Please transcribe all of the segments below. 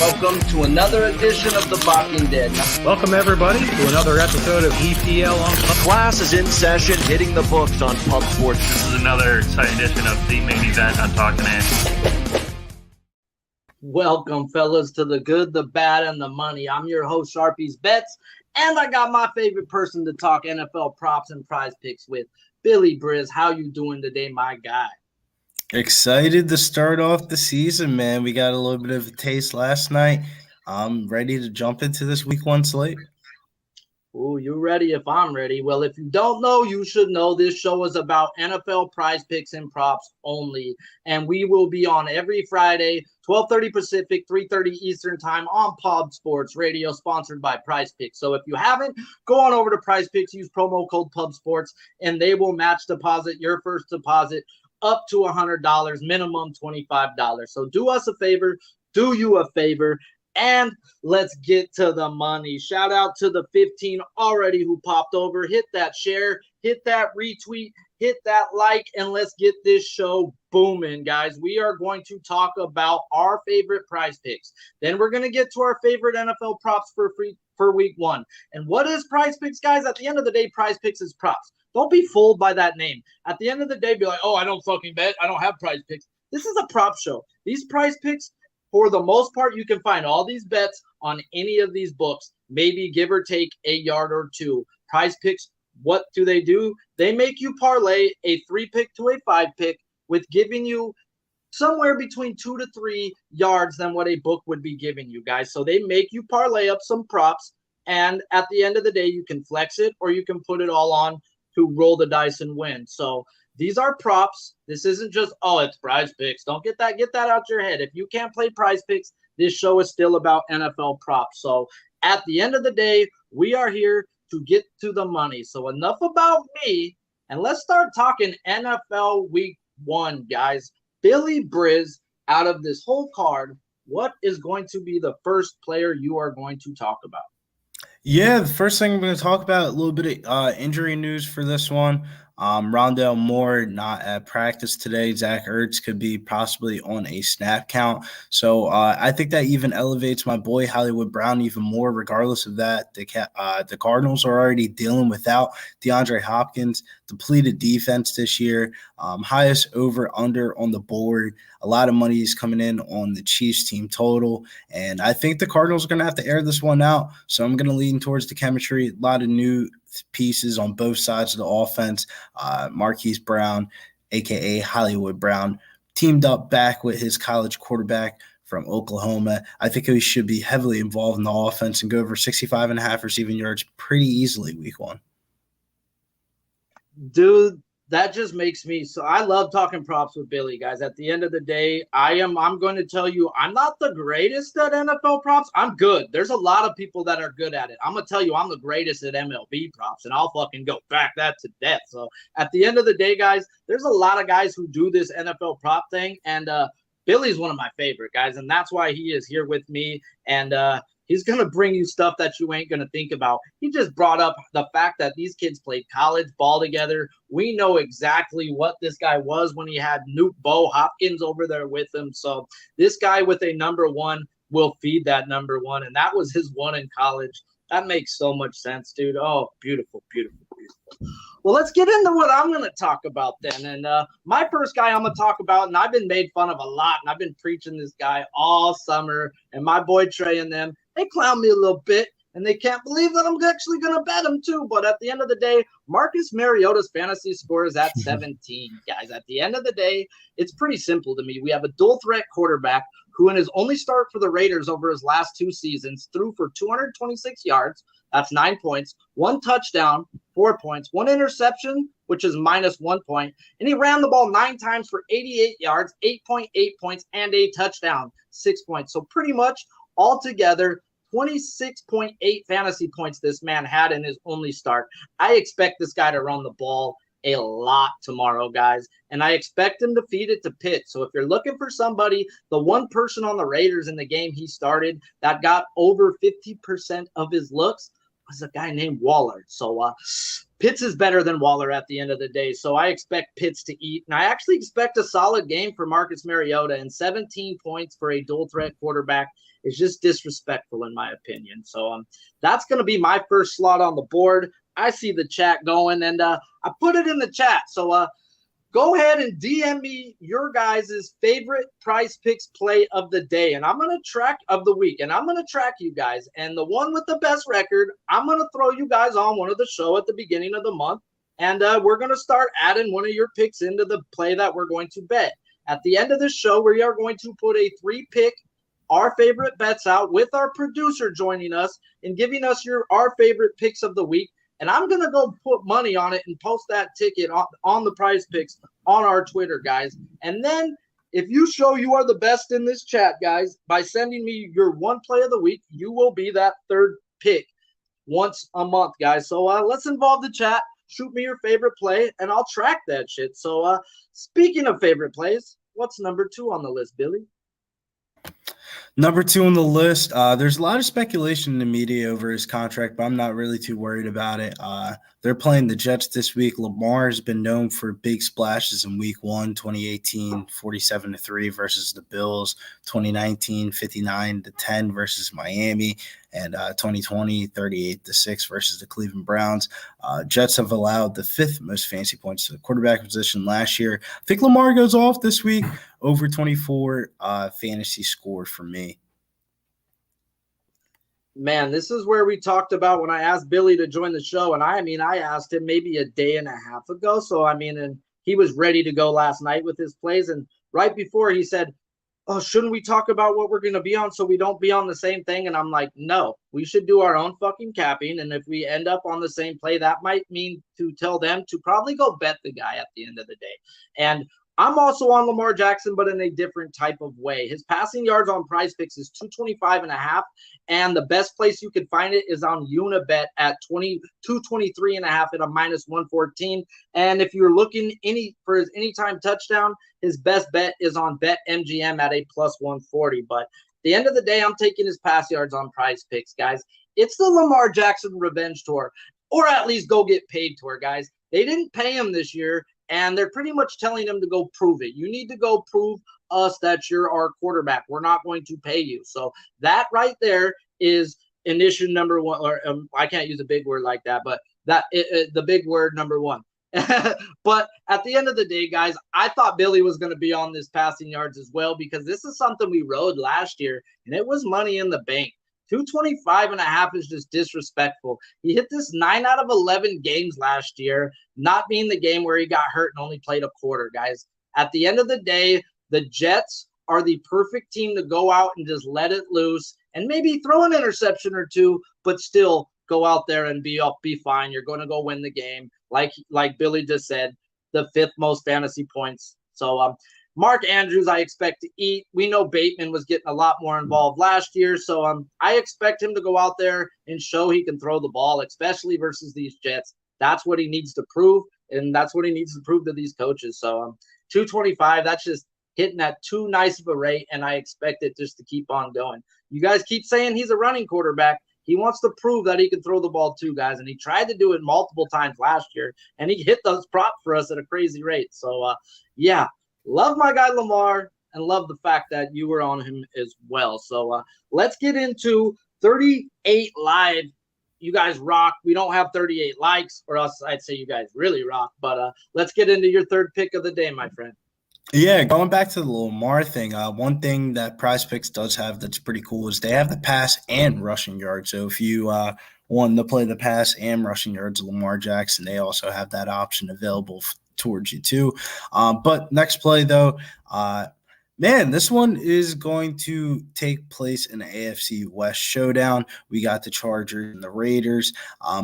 Welcome to another edition of The Walking Dead. Welcome, everybody, to another episode of EPL on Pub. Class is in session, hitting the books on Pub Sports. This is another exciting edition of the main event on Talking Ant. Welcome, fellas, to the good, the bad, and the money. I'm your host, Sharpies Bets, and I got my favorite person to talk NFL props and prize picks with, Billy Briz. How you doing today, my guy? Excited to start off the season, man. We got a little bit of a taste last night. I'm ready to jump into this week one slate. Ooh, you ready if I'm ready? Well, if you don't know, you should know this show is about NFL prize picks and props only. And we will be on every Friday, 12:30 Pacific, 3:30 Eastern time on Pub Sports Radio, sponsored by PrizePicks. So if you haven't, go on over to PrizePicks, use promo code Pub Sports, and they will match deposit your first deposit up to $100, minimum $25. So do us a favor, do you a favor, and let's get to the money. Shout out to the 15 already who popped over. Hit that share, hit that retweet, hit that like, and let's get this show booming, guys. We are going to talk about our favorite prize picks. Then we're going to get to our favorite NFL props for week one. And what is prize picks, guys? At the end of the day, prize picks is props. Don't be fooled by that name. At the end of the day, be like, oh, I don't fucking bet. I don't have prize picks. This is a prop show. These prize picks, for the most part, you can find all these bets on any of these books, maybe give or take a yard or two. Prize picks, what do? They make you parlay a 3-pick to a 5-pick with giving you somewhere between 2 to 3 yards than what a book would be giving you, guys. So they make you parlay up some props, and at the end of the day, you can flex it or you can put it all on to roll the dice and win. So these are props. This isn't just, oh, it's prize picks. Don't get that out your head. If you can't play prize picks, this show is still about NFL props. So at the end of the day, we are here to get to the money. So enough about me, and let's start talking NFL week one, guys. Billy Briz, out of this whole card, what is going to be the first player you are going to talk about? Yeah, the first thing I'm going to talk about, a little bit of injury news for this one. Rondell Moore not at practice today. Zach Ertz could be possibly on a snap count. So I think that even elevates my boy Hollywood Brown even more. Regardless of that, the Cardinals are already dealing without DeAndre Hopkins, depleted defense this year, highest over-under on the board. A lot of money is coming in on the Chiefs team total, and I think the Cardinals are going to have to air this one out. So I'm going to lean towards the chemistry. A lot of new pieces on both sides of the offense. Marquise Brown, a.k.a. Hollywood Brown, teamed up back with his college quarterback from Oklahoma. I think he should be heavily involved in the offense and go over 65.5 receiving yards pretty easily week one. Dude, that just makes me so. I love talking props with Billy, guys. At the end of the day, I'm going to tell you, I'm not the greatest at NFL props. I'm good. There's a lot of people that are good at it. I'm going to tell you, I'm the greatest at MLB props, and I'll fucking go back that to death. So at the end of the day, guys, there's a lot of guys who do this NFL prop thing, and Billy's one of my favorite guys, and that's why he is here with me. And he's going to bring you stuff that you ain't going to think about. He just brought up the fact that these kids played college ball together. We know exactly what this guy was when he had Bo Hopkins over there with him. So this guy with a number one will feed that number one, and that was his one in college. That makes so much sense, dude. Oh, beautiful, beautiful, beautiful. Well, let's get into what I'm going to talk about then. And my first guy I'm going to talk about, and I've been made fun of a lot, and I've been preaching this guy all summer, and my boy Trey and them, they clown me a little bit, and they can't believe that I'm actually going to bet him too. But at the end of the day, Marcus Mariota's fantasy score is at 17. Guys, at the end of the day, it's pretty simple to me. We have a dual threat quarterback who in his only start for the Raiders over his last 2 seasons threw for 226 yards. That's 9 points, 1 touchdown, 4 points, 1 interception, which is minus 1 point. And he ran the ball 9 times for 88 yards, 8.8 points, and a touchdown, 6 points. So pretty much altogether, 26.8 fantasy points this man had in his only start. I expect this guy to run the ball a lot tomorrow, guys, and I expect him to feed it to Pitt. So if you're looking for somebody, the one person on the Raiders in the game he started that got over 50% of his looks was a guy named Waller. So Pitts is better than Waller at the end of the day, so I expect Pitts to eat. And I actually expect a solid game for Marcus Mariota, and 17 points for a dual-threat quarterback is just disrespectful in my opinion. So that's going to be my first slot on the board. I see the chat going, and I put it in the chat. So go ahead and DM me your guys' favorite PrizePicks play of the day. And I'm going to track of the week. And I'm going to track you guys. And the one with the best record, I'm going to throw you guys on one of the show at the beginning of the month. And we're going to start adding one of your picks into the play that we're going to bet. At the end of this show, we are going to put a 3-pick, our favorite bets out with our producer joining us and giving us our favorite picks of the week. And I'm going to go put money on it and post that ticket on the PrizePicks on our Twitter, guys. And then if you show you are the best in this chat, guys, by sending me your one play of the week, you will be that third pick once a month, guys. So let's involve the chat. Shoot me your favorite play, and I'll track that shit. So speaking of favorite plays, what's number 2 on the list, Billy? Number 2 on the list, there's a lot of speculation in the media over his contract, but I'm not really too worried about it. They're playing the Jets this week. Lamar has been known for big splashes in week 1, 2018, 47-3 versus the Bills, 2019, 59-10 versus Miami, and 2020, 38-6 versus the Cleveland Browns. Jets have allowed the 5th most fantasy points to the quarterback position last year. I think Lamar goes off this week, over 24 fantasy score for me. Man, this is where we talked about when I asked Billy to join the show. And I asked him maybe a day and a half ago. So, and he was ready to go last night with his plays. And right before he said, oh, shouldn't we talk about what we're going to be on so we don't be on the same thing? And I'm like, no, we should do our own fucking capping. And if we end up on the same play, that might mean to tell them to probably go bet the guy at the end of the day. And I'm also on Lamar Jackson, but in a different type of way. His passing yards on PrizePicks is 225.5, and the best place you can find it is on Unibet at 223.5 at a -114. And if you're looking for his anytime touchdown, his best bet is on BetMGM at a +140. But at the end of the day, I'm taking his pass yards on PrizePicks, guys. It's the Lamar Jackson revenge tour, or at least go get paid tour, guys. They didn't pay him this year. And they're pretty much telling him to go prove it. You need to go prove us that you're our quarterback. We're not going to pay you. So that right there is initiative number 1. Or I can't use a big word like that, but the big word number 1. But at the end of the day, guys, I thought Billy was going to be on this passing yards as well, because this is something we rode last year, and it was money in the bank. 225.5 is just disrespectful. He hit this 9 out of 11 games last year, not being the game where he got hurt and only played a quarter, guys. At the end of the day, the Jets are the perfect team to go out and just let it loose and maybe throw an interception or two, but still go out there and be fine. You're going to go win the game. Like Billy just said, the 5th most fantasy points. So Mark Andrews, I expect to eat. We know Bateman was getting a lot more involved last year, so I expect him to go out there and show he can throw the ball, especially versus these Jets. That's what he needs to prove, and that's what he needs to prove to these coaches. So 225, that's just hitting at too nice of a rate, and I expect it just to keep on going. You guys keep saying he's a running quarterback. He wants to prove that he can throw the ball too, guys, and he tried to do it multiple times last year, and he hit those props for us at a crazy rate. So, yeah. Love my guy Lamar, and love the fact that you were on him as well. So let's get into 38 live. You guys rock. We don't have 38 likes, or else I'd say you guys really rock. But let's get into your third pick of the day, my friend. Yeah, going back to the Lamar thing, one thing that PrizePicks does have that's pretty cool is they have the pass and rushing yards. So if you want to play the pass and rushing yards of Lamar Jackson, they also have that option available towards you too. But next play though, man, this one is going to take place in the AFC West showdown. We got the Chargers and the Raiders.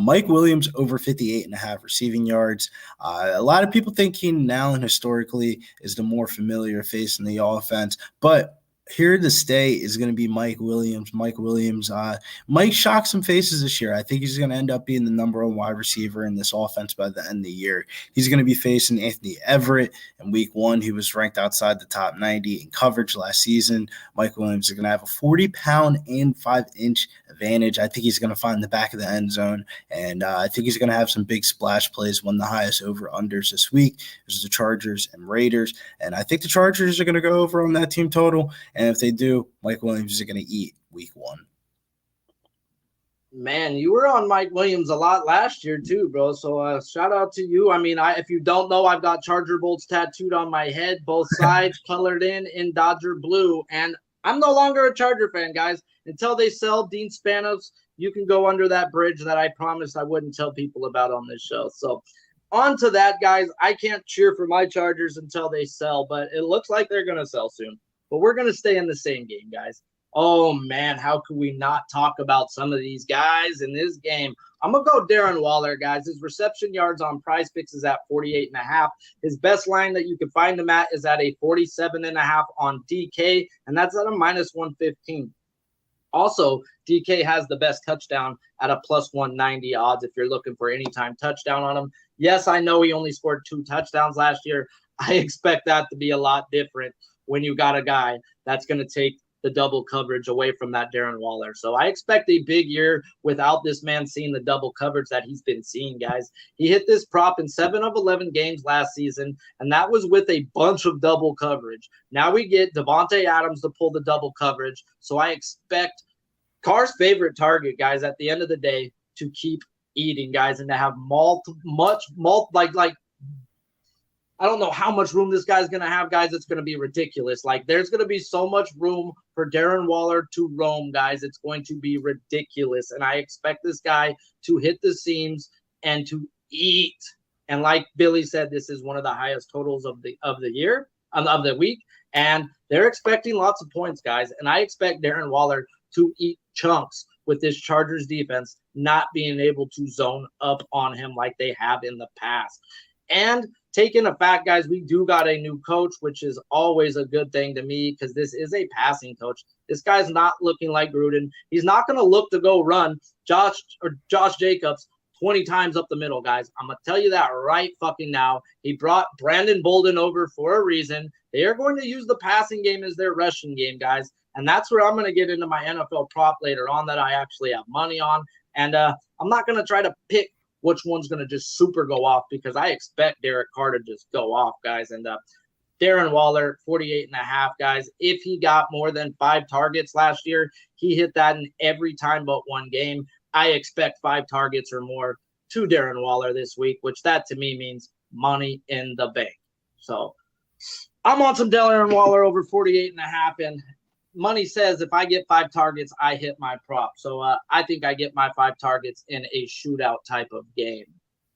Mike Williams over 58.5 receiving yards. A lot of people think Keenan Allen historically is the more familiar face in the offense, but here to stay is going to be Mike Williams. Mike shocked some faces this year. I think he's going to end up being the number one wide receiver in this offense by the end of the year. He's going to be facing Anthony Everett in week 1. He was ranked outside the top 90 in coverage last season. Mike Williams is going to have a 40-pound and 5-inch advantage. I think he's going to find the back of the end zone, and I think he's going to have some big splash plays. One of the highest over-unders this week is the Chargers and Raiders, and I think the Chargers are going to go over on that team total. And if they do, Mike Williams is going to eat week 1. Man, you were on Mike Williams a lot last year too, bro. So shout out to you. I mean, if you don't know, I've got Charger bolts tattooed on my head, both sides colored in Dodger blue. And I'm no longer a Charger fan, guys. Until they sell Dean Spanos, you can go under that bridge that I promised I wouldn't tell people about on this show. So on to that, guys. I can't cheer for my Chargers until they sell, but it looks like they're going to sell soon. But we're going to stay in the same game, guys. Oh, man, how could we not talk about some of these guys in this game? I'm going to go Darren Waller, guys. His reception yards on PrizePicks is at 48.5. His best line that you can find him at is at a 47.5 on DK, and that's at a minus 115. Also, DK has the best touchdown at a plus 190 odds if you're looking for anytime touchdown on him. Yes, I know he only scored 2 touchdowns last year. I expect that to be a lot different when you got a guy that's going to take the double coverage away from that Darren Waller. So I expect a big year without this man seeing the double coverage that he's been seeing, guys. He hit this prop in 7 of 11 games last season, and that was with a bunch of double coverage. Now we get Devontae Adams to pull the double coverage. So I expect Carr's favorite target, guys, at the end of the day, to keep eating, guys, and to have I don't know how much room this guy's going to have, guys. It's going to be ridiculous. Like, there's going to be so much room for Darren Waller to roam, guys. It's going to be ridiculous. And I expect this guy to hit the seams and to eat. And like Billy said, this is one of the highest totals of the year, of the week. And they're expecting lots of points, guys. And I expect Darren Waller to eat chunks with this Chargers defense not being able to zone up on him like they have in the past. And taking a fact, guys, we do got a new coach, which is always a good thing to me because this is a passing coach. This guy's not looking like Gruden. He's not going to look to go run Josh Jacobs 20 times up the middle, guys. I'm going to tell you that right fucking now. He brought Brandon Bolden over for a reason. They are going to use the passing game as their rushing game, guys. And that's where I'm going to get into my NFL prop later on that I actually have money on. And I'm not going to try to pick which one's going to just super go off because I expect Derek Carr to just go off, guys. And Darren Waller, 48.5, guys. If he got more than 5 targets last year, he hit that in every time but one game. I expect 5 targets or more to Darren Waller this week, which that to me means money in the bank. So I'm on some Darren Waller over 48.5, and money says if I get 5 targets, I hit my prop. So I think I get my 5 targets in a shootout type of game.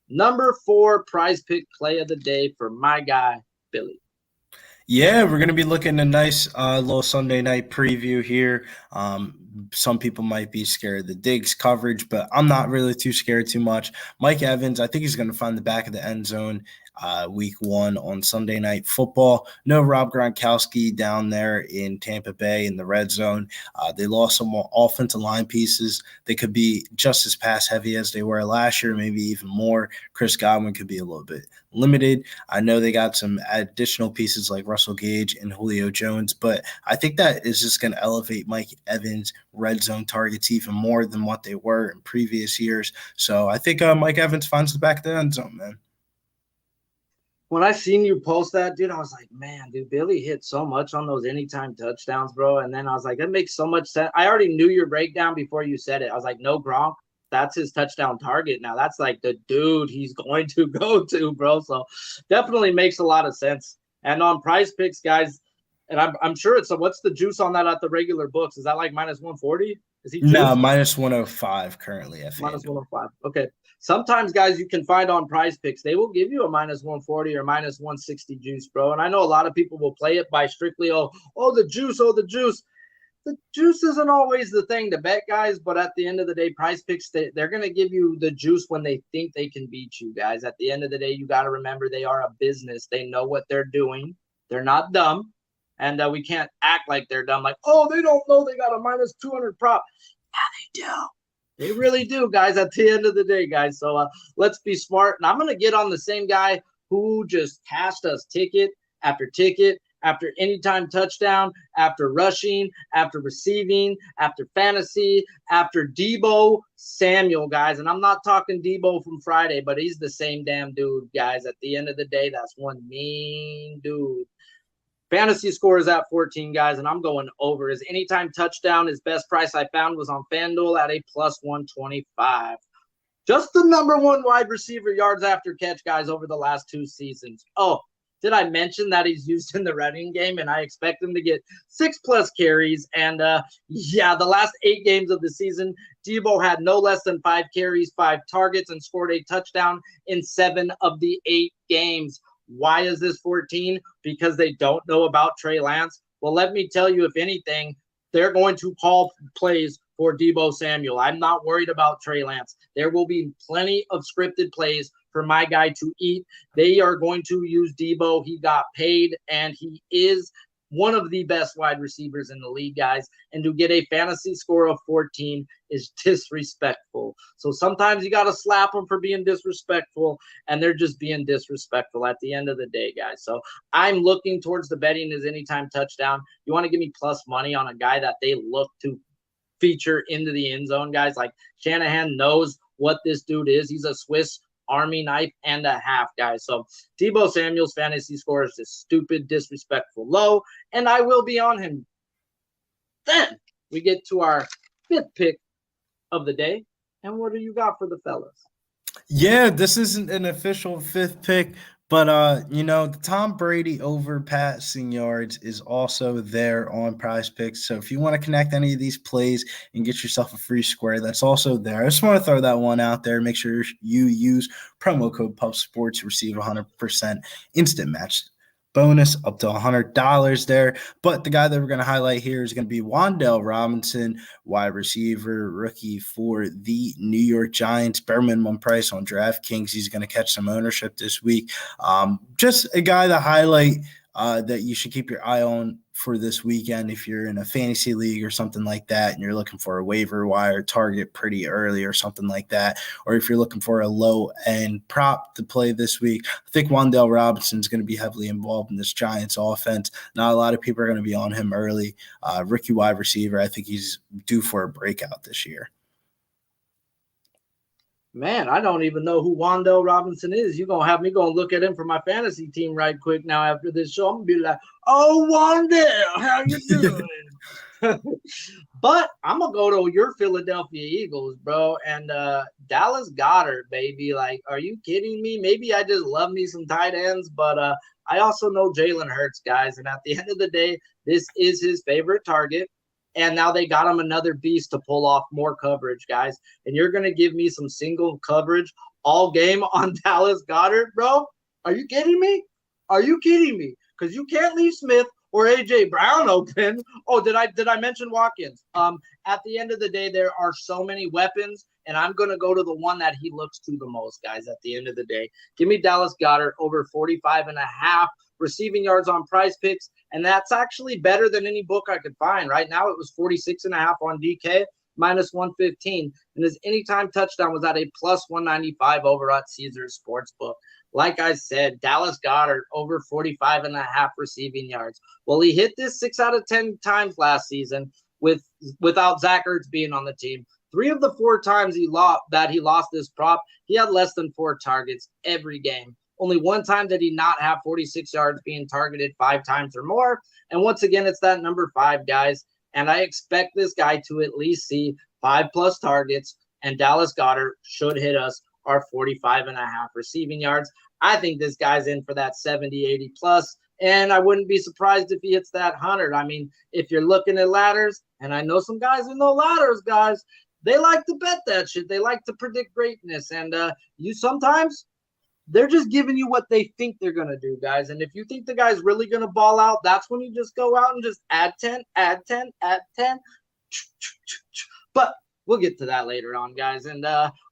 Number 4 prize pick play of the day for my guy, Billy. Yeah, we're going to be looking at a nice little Sunday night preview here. Some people might be scared of the Diggs coverage, but I'm not really too scared too much. Mike Evans, I think he's going to find the back of the end zone week 1 on Sunday Night Football. No Rob Gronkowski down there in Tampa Bay in the red zone. They lost some more offensive line pieces. They could be just as pass heavy as they were last year, maybe even more. Chris Godwin could be a little bit limited. I know they got some additional pieces like Russell Gage and Julio Jones, but I think that is just going to elevate Mike Evans' red zone targets even more than what they were in previous years. So I think Mike Evans finds the back of the end zone, man. When I seen you post that, dude, I was like, man, dude, Billy hit so much on those anytime touchdowns, bro. And then I was like, that makes so much sense. I already knew your breakdown before you said it. I was like, no, Gronk, that's his touchdown target. Now that's like the dude he's going to go to, bro. So definitely makes a lot of sense. And on PrizePicks, guys, and I'm sure it's what's the juice on that at the regular books? Is that like minus 140? Is he juiced? No, minus 105 currently. Minus 105. Okay. Sometimes, guys, you can find on PrizePicks, they will give you a minus 140 or minus 160 juice, bro. And I know a lot of people will play it by strictly, the juice. The juice isn't always the thing to bet, guys. But at the end of the day, PrizePicks, they're going to give you the juice when they think they can beat you, guys. At the end of the day, you got to remember they are a business. They know what they're doing. They're not dumb. And we can't act like they're dumb. Like, oh, they don't know they got a minus 200 prop. Yeah, they do. They really do, guys, at the end of the day, guys. So let's be smart. And I'm going to get on the same guy who just cashed us ticket after anytime touchdown, after rushing, after receiving, after fantasy, after Deebo Samuel, guys. And I'm not talking Deebo from Friday, but he's the same damn dude, guys. At the end of the day, that's one mean dude. Fantasy score is at 14, guys, and I'm going over. His anytime touchdown, his best price I found was on FanDuel at a plus 125. Just the number one wide receiver yards after catch, guys, over the last 2 seasons. Oh, did I mention that he's used in the running game, and I expect him to get 6+ carries? And, the last 8 games of the season, Deebo had no less than 5 carries, 5 targets, and scored a touchdown in 7 of the 8 games. Why is this 14? Because they don't know about Trey Lance? Well, let me tell you, if anything, they're going to call plays for Deebo Samuel. I'm not worried about Trey Lance. There will be plenty of scripted plays for my guy to eat. They are going to use Deebo. He got paid, and he is one of the best wide receivers in the league, guys. And to get a fantasy score of 14 is disrespectful. So sometimes you got to slap them for being disrespectful, and they're just being disrespectful at the end of the day, guys. So I'm looking towards the betting his anytime touchdown. You want to give me plus money on a guy that they look to feature into the end zone, guys? Like, Shanahan knows what this dude is. He's a Swiss Army knife and a half, guys. So Deebo Samuel's fantasy score is just stupid, disrespectful low, and I will be on him. Then we get to our 5th pick of the day. And what do you got for the fellas? Yeah, this isn't an official 5th pick, but the Tom Brady over passing yards is also there on PrizePicks. So if you want to connect any of these plays and get yourself a free square, that's also there. I just want to throw that one out there. Make sure you use promo code PUBSPORTS to receive 100% instant match bonus up to $100 there. But the guy that we're going to highlight here is going to be Wandel Robinson, wide receiver, rookie for the New York Giants. Bare minimum price on DraftKings. He's going to catch some ownership this week. Just a guy to highlight that you should keep your eye on for this weekend if you're in a fantasy league or something like that and you're looking for a waiver wire target pretty early or something like that, or if you're looking for a low-end prop to play this week. I think Wandel Robinson is going to be heavily involved in this Giants offense. Not a lot of people are going to be on him early. Rookie wide receiver, I think he's due for a breakout this year. Man, I don't even know who Wandel Robinson is. You're going to have me go and look at him for my fantasy team right quick now after this show. I'm going to be like, oh, Wandel, how you doing? But I'm going to go to your Philadelphia Eagles, bro, and Dallas Goedert, baby. Like, are you kidding me? Maybe I just love me some tight ends, but I also know Jalen Hurts, guys, and at the end of the day, this is his favorite target. And now they got him another beast to pull off more coverage, guys. And you're going to give me some single coverage all game on Dallas Goedert, bro? Are you kidding me? Are you kidding me? Because you can't leave Smith or A.J. Brown open. Oh, did I mention Watkins? At the end of the day, there are so many weapons, and I'm going to go to the one that he looks to the most, guys, at the end of the day. Give me Dallas Goedert over 45.5 receiving yards on PrizePicks, and that's actually better than any book I could find. Right now, it was 46.5 on DK, minus 115, and his anytime touchdown was at a plus 195 over at Caesars Sportsbook. Like I said, Dallas Goedert over 45.5 receiving yards. Well, he hit this 6 out of 10 times last season without Zach Ertz being on the team. 3 of the 4 times he lost this prop, he had less than 4 targets every game. Only 1 time did he not have 46 yards being targeted 5 times or more. And once again, it's that number 5, guys. And I expect this guy to at least see 5+ targets, and Dallas Goedert should hit us our 45.5 receiving yards. I think this guy's in for that 70, 80 plus. And I wouldn't be surprised if he hits that 100. I mean, if you're looking at ladders, and I know some guys who know ladders, guys, they like to bet that shit. They like to predict greatness. And you sometimes – they're just giving you what they think they're going to do, guys. And if you think the guy's really going to ball out, that's when you just go out and just add 10, add 10, add 10. But we'll get to that later on, guys. And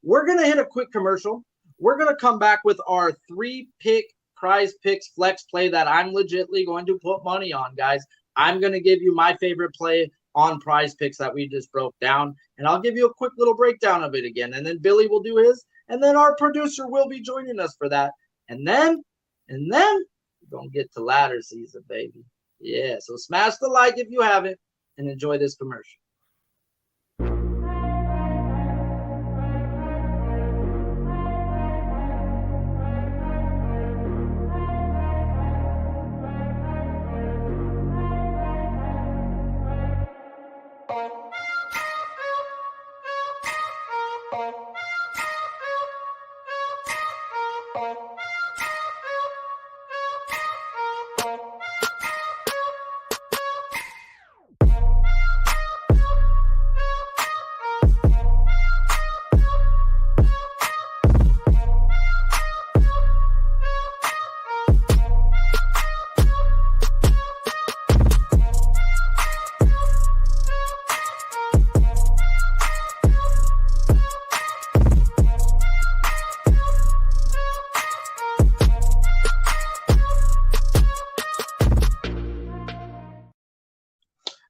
we're going to hit a quick commercial. We're going to come back with our 3-pick Prize Picks flex play that I'm legitimately going to put money on, guys. I'm going to give you my favorite play on Prize Picks that we just broke down, and I'll give you a quick little breakdown of it again, and then Billy will do his, and then our producer will be joining us for that, and then we're going to get to ladder season, baby. Yeah, so smash the like if you haven't, and enjoy this commercial.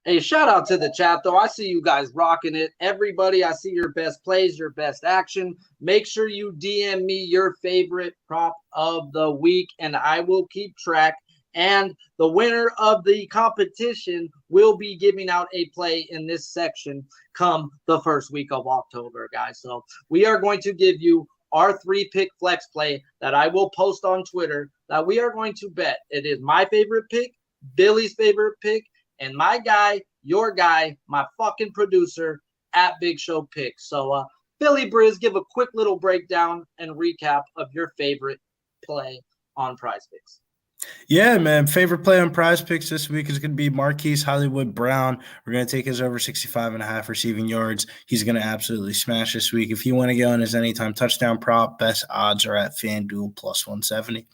Hey, shout out to the chat, though. I see you guys rocking it. Everybody, I see your best plays, your best action. Make sure you DM me your favorite prop of the week, and I will keep track. And the winner of the competition will be giving out a play in this section come the first week of October, guys. So we are going to give you our 3-pick flex play that I will post on Twitter that we are going to bet. It is my favorite pick, Billy's favorite pick, and my guy, your guy, my fucking producer at Big Show Picks. So, Billy Briz, give a quick little breakdown and recap of your favorite play on PrizePicks. Yeah, man. Favorite play on PrizePicks this week is going to be Marquise Hollywood Brown. We're going to take his over 65.5 receiving yards. He's going to absolutely smash this week. If you want to go on his anytime touchdown prop, best odds are at FanDuel plus 170.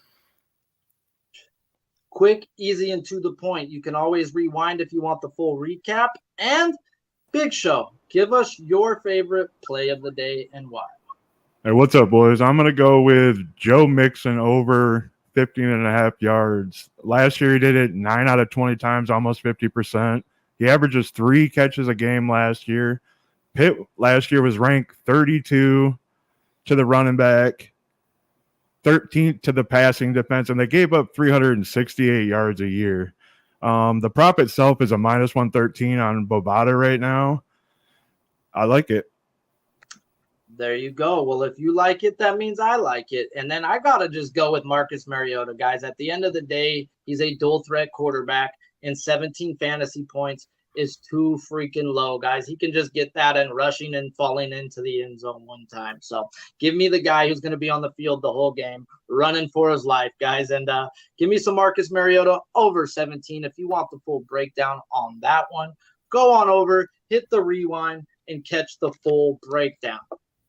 Quick, easy, and to the point. You can always rewind if you want the full recap. And Big Show, give us your favorite play of the day and why. Hey, what's up, boys? I'm going to go with Joe Mixon over 15.5 yards. Last year, he did it 9 out of 20 times, almost 50%. He averages 3 catches a game last year. Pitt last year was ranked 32 to the running back, 13th to the passing defense, and they gave up 368 yards a year. The prop itself is a minus 113 on Bovada right now. I like it. There you go. Well, if you like it, that means I like it. And then I got to just go with Marcus Mariota, guys. At the end of the day, he's a dual threat quarterback, and 17 fantasy points is too freaking low, guys. He can just get that and rushing and falling into the end zone one time. So give me the guy who's going to be on the field the whole game, running for his life, guys. And give me some Marcus Mariota over 17. If you want the full breakdown on that one, go on over, hit the rewind, and catch the full breakdown.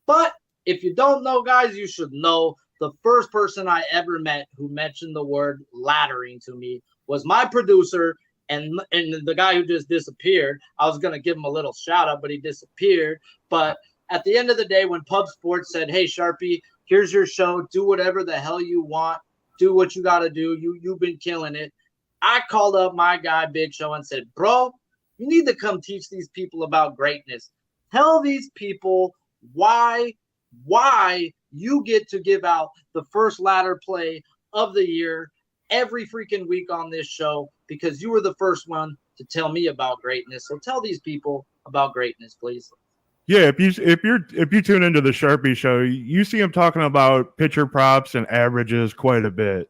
But if you don't know, guys, you should know. The first person I ever met who mentioned the word laddering to me was my producer, and the guy who just disappeared. I was going to give him a little shout out, but he disappeared. But at the end of the day, when Pub Sports said, hey, Sharpie, here's your show. Do whatever the hell you want. Do what you got to do. You've been killing it. I called up my guy, Big Show, and said, bro, you need to come teach these people about greatness. Tell these people why you get to give out the first ladder play of the year every freaking week on this show, because you were the first one to tell me about greatness. So tell these people about greatness, please. Yeah, if you tune into the Sharpie show, you see him talking about pitcher props and averages quite a bit.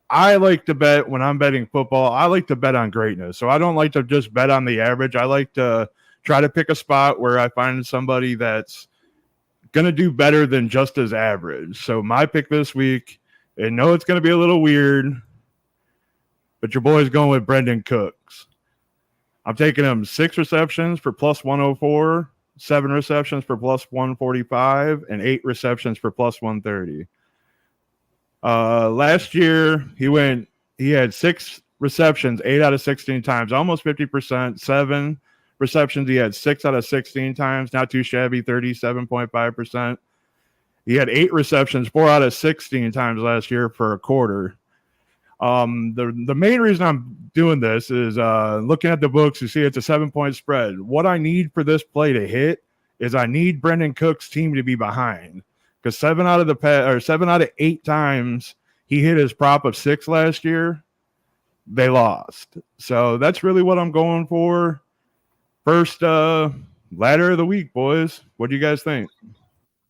I like to bet when I'm betting football, I like to bet on greatness. So I don't like to just bet on the average. I like to try to pick a spot where I find somebody that's going to do better than just as average. So my pick this week, and know it's going to be a little weird, but your boy's going with Brendan Cooks. I'm taking him 6 receptions for plus 104, 7 receptions for plus 145, and 8 receptions for plus 130. Last year, he had 6 receptions, 8 out of 16 times, almost 50%, 7 receptions. He had 6 out of 16 times, not too shabby, 37.5%. He had 8 receptions, 4 out of 16 times last year for a quarter. The main reason I'm doing this is looking at the books to see it's a 7-point spread. What I need for this play to hit is I need Brendan Cook's team to be behind, because 7 out of 8 times he hit his prop of 6 last year, they lost. So that's really what I'm going for. First ladder of the week, boys. What do you guys think?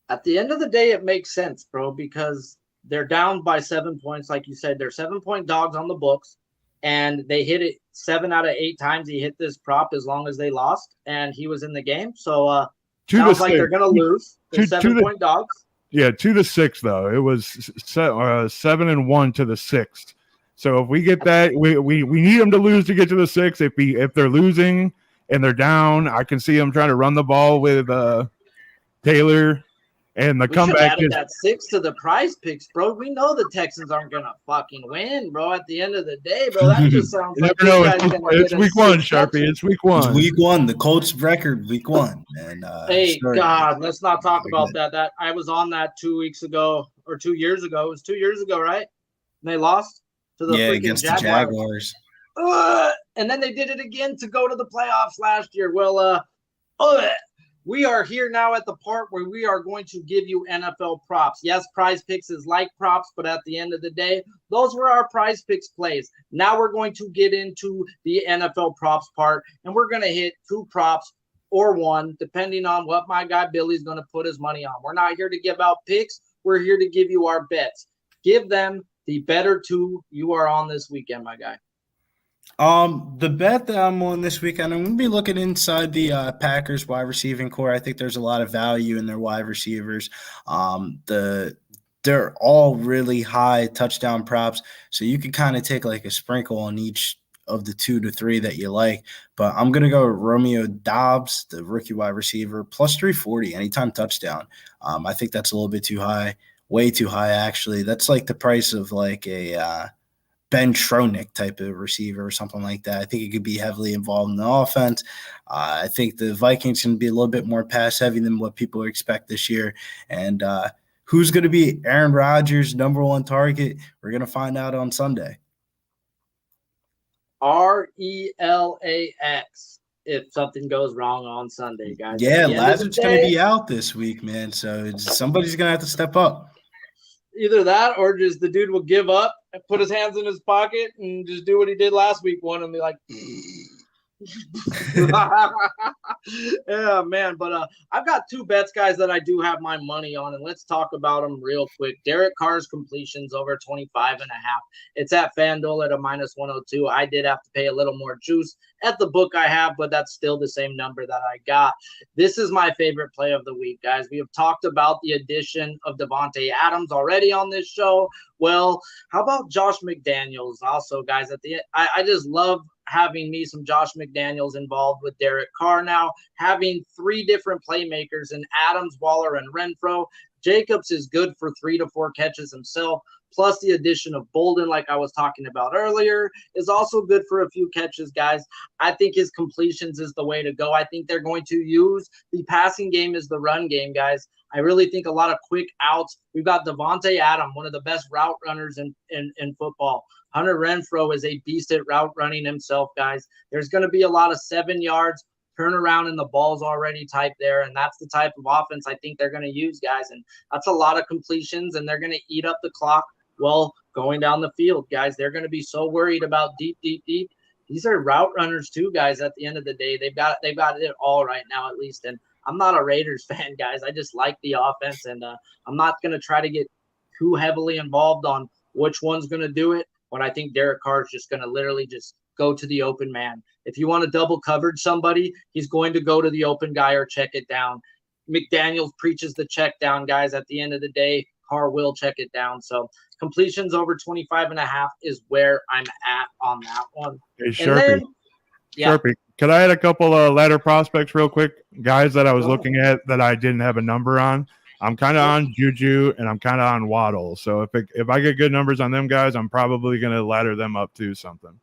At the end of the day, it makes sense, bro, because they're down by 7 points. Like you said, they're 7-point dogs on the books, and they hit it 7 out of 8 times. He hit this prop as long as they lost, and he was in the game. So sounds like they're going to lose. They're 7-point dogs. Yeah, 2-6 though. It was 7-1 to the 6th. So if we get that, we need them to lose to get to the 6. If they're losing and they're down, I can see them trying to run the ball with Taylor. And the comeback is that 6 to the prize picks, bro. We know the Texans aren't gonna fucking win, bro. At the end of the day, bro, that just sounds like it's week 1, Sharpie. It's week 1. It's week 1. The Colts record, week 1. And hey, God, let's not talk about that. That I was on that 2 weeks ago or 2 years ago. It was 2 years ago, right? And they lost to the against the Jaguars. And then they did it again to go to the playoffs last year. Well, we are here now at the part where we are going to give you NFL props. Yes, PrizePicks is like props, but at the end of the day, those were our PrizePicks plays. Now we're going to get into the NFL props part, and we're going to hit 2 props or 1, depending on what my guy Billy's going to put his money on. We're not here to give out picks. We're here to give you our bets. Give them the better 2 you are on this weekend, my guy. The bet that I'm on this weekend, I'm going to be looking inside the Packers wide receiving core. I think there's a lot of value in their wide receivers. They're all really high touchdown props, so you can kind of take like a sprinkle on each of the 2 to 3 that you like. But I'm going to go Romeo Doubs, the rookie wide receiver, plus 340 anytime touchdown. I think that's a little bit too high, way too high actually. That's like the price of like a Ben Schroenick type of receiver or something like that. I think he could be heavily involved in the offense. I think the Vikings can be a little bit more pass heavy than what people expect this year. And who's going to be Aaron Rodgers' number 1 target? We're going to find out on Sunday. RELAX if something goes wrong on Sunday, guys. Yeah, Lazard's going to be out this week, man. So somebody's going to have to step up. Either that or just the dude will give up and put his hands in his pocket and just do what he did last week one and be like, yeah, man. But I've got 2 bets, guys, that I do have my money on, and let's talk about them real quick. Derek Carr's completions over 25.5. It's at FanDuel at a -102. I did have to pay a little more juice at the book I have, but that's still the same number that I got. This is my favorite play of the week, guys. We have talked about the addition of Davante Adams already on this show. Well, how about Josh McDaniels also, guys? At the end, I just love having me some Josh McDaniels involved with Derek Carr now, having 3 different playmakers in Adams, Waller, and Renfro. Jacobs is good for 3 to 4 catches himself, plus the addition of Bolden, like I was talking about earlier, is also good for a few catches, guys. I think his completions is the way to go. I think they're going to use the passing game as the run game, guys. I really think a lot of quick outs. We've got Davante Adams, one of the best route runners in football. Hunter Renfro is a beast at route running himself, guys. There's going to be a lot of 7 yards, turnaround, and the ball's already type there, and that's the type of offense I think they're going to use, guys. And that's a lot of completions, and they're going to eat up the clock while going down the field, guys. They're going to be so worried about deep. These are route runners too, guys. At the end of the day, they've got it all right now, at least. And I'm not a Raiders fan, guys. I just like the offense, and I'm not going to try to get too heavily involved on which one's going to do it. But I think Derek Carr is just going to literally just go to the open man. If you want to double coverage somebody, he's going to go to the open guy or check it down. McDaniels preaches the check down, guys. At the end of the day, Carr will check it down. So completions over 25.5 is where I'm at on that one. Hey, Sharpie, could I add a couple of ladder prospects real quick? Guys that I was looking at that I didn't have a number on. I'm kind of on Juju and I'm kind of on Waddle. So if I get good numbers on them guys, I'm probably going to ladder them up to something.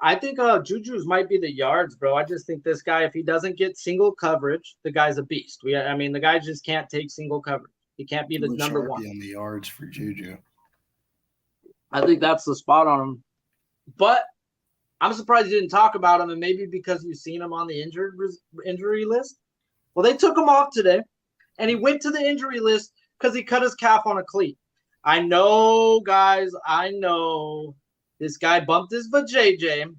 I think Juju's might be the yards, bro. I just think this guy, if he doesn't get single coverage, the guy's a beast. The guy just can't take single coverage. He can't be the number 1 on the yards for Juju. I think that's the spot on him. But I'm surprised you didn't talk about him, and maybe because you've seen him on the injury list. Well, they took him off today, and he went to the injury list because he cut his calf on a cleat. I know, guys. I know this guy bumped his vajayjay.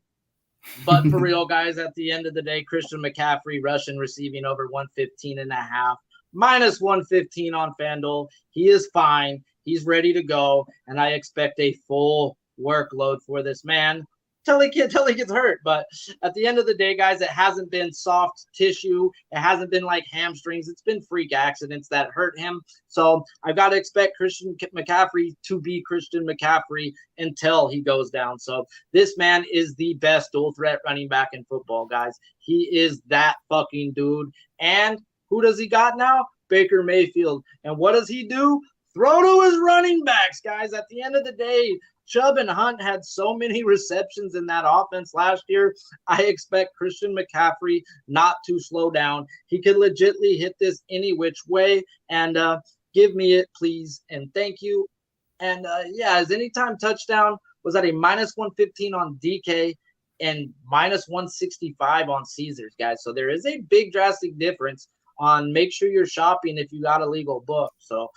But for real, guys, at the end of the day, Christian McCaffrey rushing, receiving over 115.5, minus 115 on FanDuel. He is fine. He's ready to go, and I expect a full workload for this man till he gets hurt. But at the end of the day, guys, it hasn't been soft tissue. It hasn't been like hamstrings. It's been freak accidents that hurt him. So I've got to expect Christian McCaffrey to be Christian McCaffrey until he goes down. So this man is the best dual threat running back in football, guys. He is that fucking dude. And who does he got now? Baker Mayfield. And what does he do? Throw to his running backs, guys. At the end of the day, Chubb and Hunt had so many receptions in that offense last year. I expect Christian McCaffrey not to slow down. He could legitimately hit this any which way. And give me it, please, and thank you. And, his anytime touchdown was at a minus 115 on DK and minus 165 on Caesars, guys. So there is a big drastic difference on make sure you're shopping if you got a legal book. So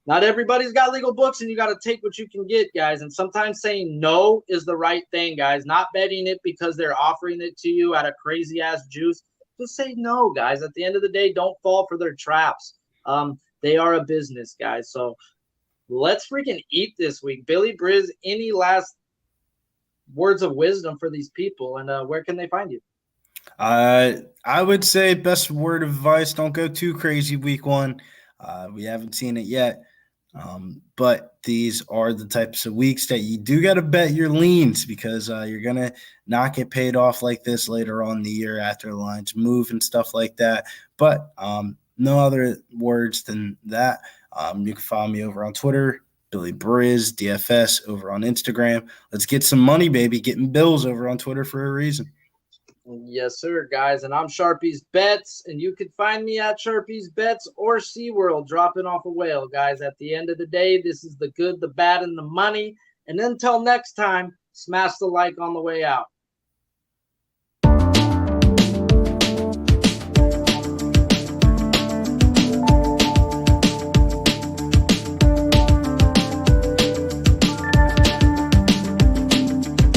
not everybody's got legal books, and you got to take what you can get, guys. And sometimes saying no is the right thing, guys. Not betting it because they're offering it to you at a crazy-ass juice. Just say no, guys. At the end of the day, don't fall for their traps. They are a business, guys. So let's freaking eat this week. Billy Briz, any last words of wisdom for these people, and where can they find you? I would say best word of advice, don't go too crazy week one. We haven't seen it yet. But these are the types of weeks that you do got to bet your leans because you're going to not get paid off like this later on in the year after the lines move and stuff like that. But no other words than that. You can follow me over on Twitter, Billy Briz, DFS over on Instagram. Let's get some money, baby. Getting bills over on Twitter for a reason. Yes, sir, guys. And I'm Sharpies Bets, and you can find me at Sharpies Bets or SeaWorld dropping off a whale, guys. At the end of the day, this is the good, the bad, and the money. And until next time, smash the like on the way out.